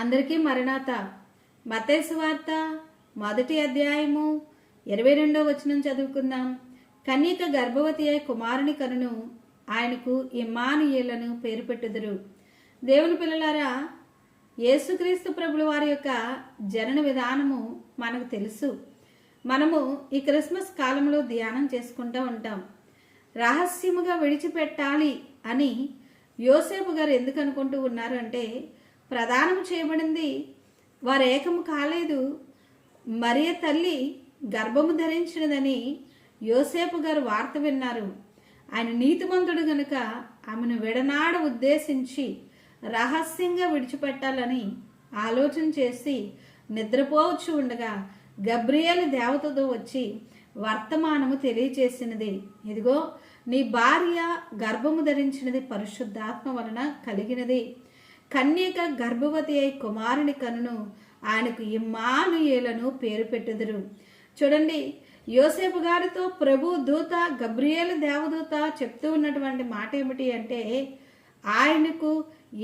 అందరికీ మరణాత. మత్తయి సువార్త 1వ అధ్యాయము 22వ వచనం చదువుకుందాం. కన్యక గర్భవతి అయి కుమారుని కనును, ఆయనకు ఇమ్మానుయేలను పేరు పెట్టుదురు. దేవుని పిల్లలారా, యేసుక్రీస్తు ప్రభుల వారి యొక్క జనన విధానము మనకు తెలుసు. మనము ఈ క్రిస్మస్ కాలంలో ధ్యానం చేసుకుంటూ ఉంటాం. రహస్యముగా విడిచిపెట్టాలి అని యోసేపు గారు ఎందుకు అనుకుంటూ ఉన్నారు అంటే, ప్రదానము చేయబడింది వారు ఏకము కాలేదు, మరియ తల్లి గర్భము ధరించినదని యోసేపు గారు వార్త విన్నారు. ఆయన నీతిమంతుడు గనుక ఆమెను విడనాడ ఉద్దేశించి రహస్యంగా విడిచిపెట్టాలని ఆలోచన చేసి నిద్రపోవచ్చు ఉండగా గబ్రియేలు దేవతతో వచ్చి వర్తమానము తెలియచేసినది. ఇదిగో, నీ భార్య గర్భము ధరించినది పరిశుద్ధాత్మ వలన కలిగినది. కన్యక గర్భవతి అయి కుమారుని కనును, ఆయనకు ఇమ్మానుయేలను పేరు పెట్టుదురు. చూడండి, యోసేపు గారితో ప్రభు దూత గబ్రియేలు దేవదూత చెప్తూ ఉన్నటువంటి మాట ఏమిటి అంటే, ఆయనకు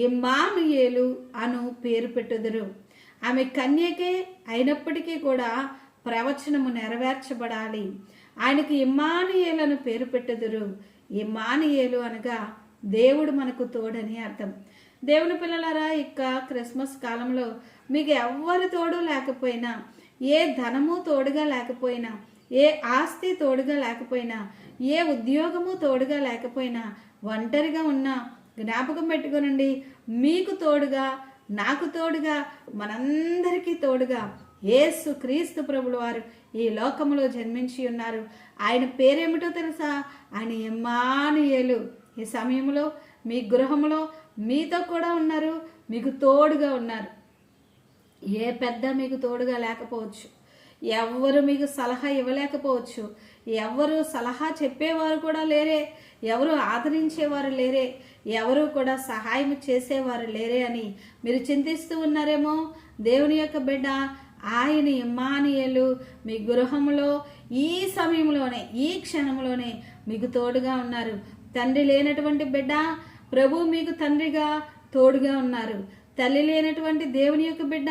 ఇమ్మానుయేలు అను పేరు పెట్టుదురు. ఆమె కన్యకే అయినప్పటికీ కూడా ప్రవచనము నెరవేర్చబడాలి. ఆయనకు ఇమ్మానుయేలను పేరు పెట్టుదురు. ఇమ్మానుయేలు అనగా దేవుడు మనకు తోడని అర్థం. దేవుని పిల్లలారా, ఇక క్రిస్మస్ కాలంలో మీకు ఎవ్వరి తోడు లేకపోయినా, ఏ ధనము తోడుగా లేకపోయినా, ఏ ఆస్తి తోడుగా లేకపోయినా, ఏ ఉద్యోగము తోడుగా లేకపోయినా, ఒంటరిగా ఉన్నా జ్ఞాపకం పెట్టుకోనండి, మీకు తోడుగా, నాకు తోడుగా, మనందరికీ తోడుగా యేసు క్రీస్తు ప్రభుల వారు ఈ లోకములో జన్మించి ఉన్నారు. ఆయన పేరేమిటో తెలుసా? ఆయన ఇమ్మానుయేలు. ఈ సమయంలో మీ గృహంలో మీతో కూడా ఉన్నారు, మీకు తోడుగా ఉన్నారు. ఏ పెద్ద మీకు తోడుగా లేకపోవచ్చు, ఎవరు మీకు సలహా ఇవ్వలేకపోవచ్చు, ఎవరు సలహా చెప్పేవారు కూడా లేరే, ఎవరు ఆదరించేవారు లేరే, ఎవరు కూడా సహాయం చేసేవారు లేరే అని మీరు చింతిస్తూ ఉన్నారేమో. దేవుని యొక్క బిడ్డ ఆయన ఇమ్మానుయేలు మీ గృహంలో ఈ సమయంలోనే, ఈ క్షణంలోనే మీకు తోడుగా ఉన్నారు. తండ్రి లేనటువంటి బిడ్డ, ప్రభు మీకు తండ్రిగా తోడుగా ఉన్నారు. తల్లి లేనటువంటి దేవుని యొక్క బిడ్డ,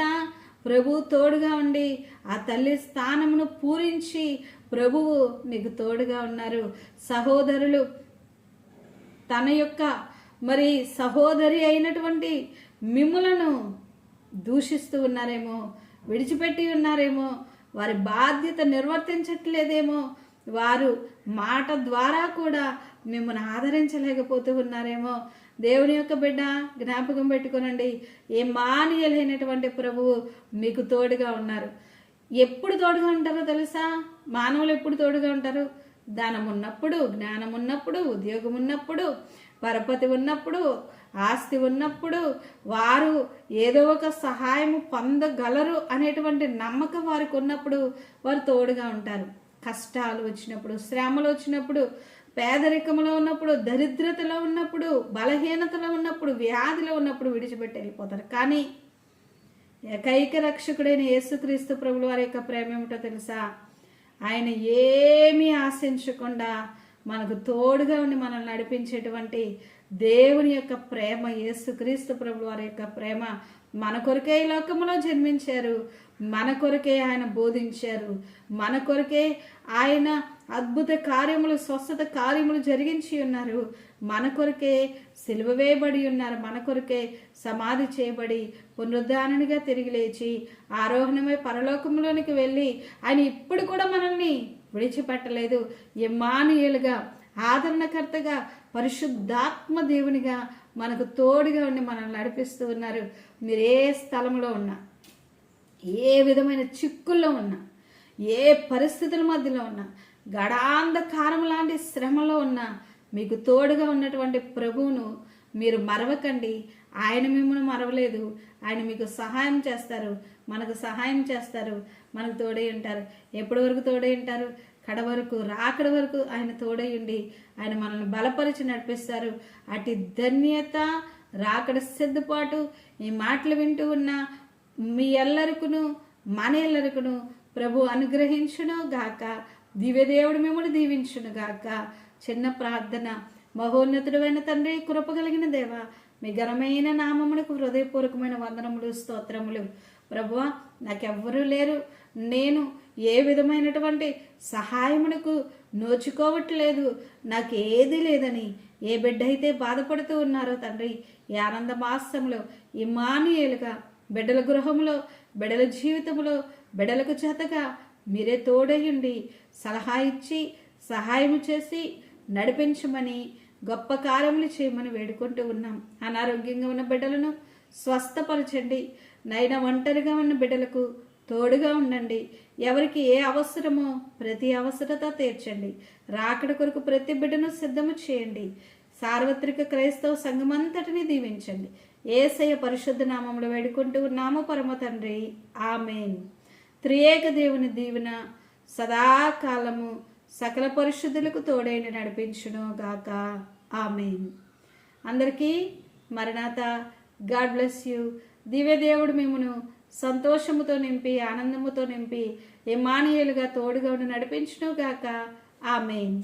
ప్రభు తోడుగా ఉండి ఆ తల్లి స్థానమును పూరించి ప్రభువు మీకు తోడుగా ఉన్నారు. సహోదరులు తన యొక్క సహోదరి అయినటువంటి మిమ్ములను దూషిస్తూ ఉన్నారేమో, విడిచిపెట్టి ఉన్నారేమో, వారి బాధ్యత నిర్వర్తించట్లేదేమో, వారు మాట ద్వారా కూడా మిమ్మల్ని ఆదరించలేకపోతూ ఉన్నారేమో. దేవుని యొక్క బిడ్డ జ్ఞాపకం పెట్టుకోనండి, ఇమ్మానుయేలైనటువంటి ప్రభువు మీకు తోడుగా ఉన్నారు. ఎప్పుడు తోడుగా ఉంటారో తెలుసా? మానవులు ఎప్పుడు తోడుగా ఉంటారు? ధనం ఉన్నప్పుడు, జ్ఞానం ఉన్నప్పుడు, ఉద్యోగం ఉన్నప్పుడు, పరపతి ఉన్నప్పుడు, ఆస్తి ఉన్నప్పుడు వారు ఏదో ఒక సహాయం పొందగలరు అనేటువంటి నమ్మకం వారికి ఉన్నప్పుడు వారు తోడుగా ఉంటారు. కష్టాలు వచ్చినప్పుడు, శ్రమలు వచ్చినప్పుడు, పేదరికంలో ఉన్నప్పుడు, దరిద్రతలో ఉన్నప్పుడు, బలహీనతలో ఉన్నప్పుడు, వ్యాధిలో ఉన్నప్పుడు విడిచిపెట్టి వెళ్ళిపోతారు. కానీ ఏకైక రక్షకుడైన యేసుక్రీస్తు ప్రభుల వారి యొక్క ప్రేమ ఏమిటో తెలుసా? ఆయన ఏమీ ఆశించకుండా మనకు తోడుగా ఉండి మనల్ని నడిపించేటువంటి దేవుని యొక్క ప్రేమ, యేసుక్రీస్తు ప్రభుల వారి యొక్క ప్రేమ. మన కొరకే ఈ లోకంలో జన్మించారు, మన కొరకే ఆయన బోధించారు, మన కొరకే ఆయన అద్భుత కార్యములు, స్వస్థత కార్యములు జరిగించి ఉన్నారు, మన కొరకే సిలువ వేయబడి ఉన్నారు, మన కొరకే సమాధి చేయబడి పునరుద్ధానునిగా తిరిగి లేచి ఆరోహణమై పరలోకంలోనికి వెళ్ళి ఆయన ఇప్పుడు కూడా మనల్ని విడిచిపెట్టలేదు. ఇమ్మానుయేలుగా, ఆదరణకర్తగా, పరిశుద్ధాత్మ దేవునిగా మనకు తోడుగా ఉండి మనల్ని నడిపిస్తూ ఉన్నారు. మీరు ఏ స్థలంలో ఉన్నా, ఏ విధమైన చిక్కుల్లో ఉన్నా, ఏ పరిస్థితుల మధ్యలో ఉన్నా, గడాంధకారం లాంటి శ్రమలో ఉన్నా, మీకు తోడుగా ఉన్నటువంటి ప్రభువును మీరు మరవకండి. ఆయన మిమ్మల్ని మరవలేదు. ఆయన మీకు సహాయం చేస్తారు, మనకు సహాయం చేస్తారు, మనకు తోడై ఉంటారు. ఎప్పటి వరకు తోడై ఉంటారు? కడ వరకు, రాకడ వరకు ఆయన తోడై ఉండి ఆయన మనల్ని బలపరిచి నడిపిస్తారు. అటు ధన్యత, రాకడ సిద్ధపాటు ఈ మాటలు వింటూ ఉన్న మీ ఎల్లరికును, మన ఎల్లరికును ప్రభు అనుగ్రహించును గాక. దివ్యదేవుడు మిమ్మల్ని దీవించును గాక. చిన్న ప్రార్థన. మహోన్నతుడైన తండ్రి, కృప కలిగిన దేవ, మీ ఘనమైన నామమునకు హృదయపూర్వకమైన వందనములు, స్తోత్రములు. ప్రభువా, నాకెవ్వరూ లేరు, నేను ఏ విధమైనటువంటి సహాయమునకు నోచుకోవట్లేదు, నాకు ఏది లేదని ఏ బిడ్డ అయితే బాధపడుతూ ఉన్నారో తండ్రి, ఈ ఆనంద మాసంలో ఇమ్మానుయేలుగా బిడ్డల గృహంలో, బిడ్డల జీవితంలో, బిడ్డలకు జతగా మీరే తోడయుండి సలహా ఇచ్చి సహాయము చేసి నడిపించమని, గొప్ప కార్యములు చేయమని వేడుకుంటూ ఉన్నాం. అనారోగ్యంగా ఉన్న బిడ్డలను స్వస్థపరచండి. నైనా ఒంటరిగా ఉన్న బిడ్డలకు తోడుగా ఉండండి. ఎవరికి ఏ అవసరమో ప్రతి అవసరత తీర్చండి. రాకడ కొరకు ప్రతి బిడ్డను సిద్ధము చేయండి. సార్వత్రిక క్రైస్తవ సంఘమంతటిని దీవించండి. యేసయ్య పరిశుద్ధ నామములో వేడుకుంటూ ఉన్నాము పరమ తండ్రి, ఆమేన్. త్రియేక దేవుని దీవెన సదాకాలము సకల పరిశుద్ధులకు తోడైన నడిపించును గాక, ఆమేన్. అందరికీ మరణాత. God bless you. దివ్యదేవుడు మిమ్మును సంతోషముతో నింపి ఆనందముతో నింపి ఇమ్మానుయేలుగా తోడుగా ఉండి నడిపించును గాక, ఆమేన్.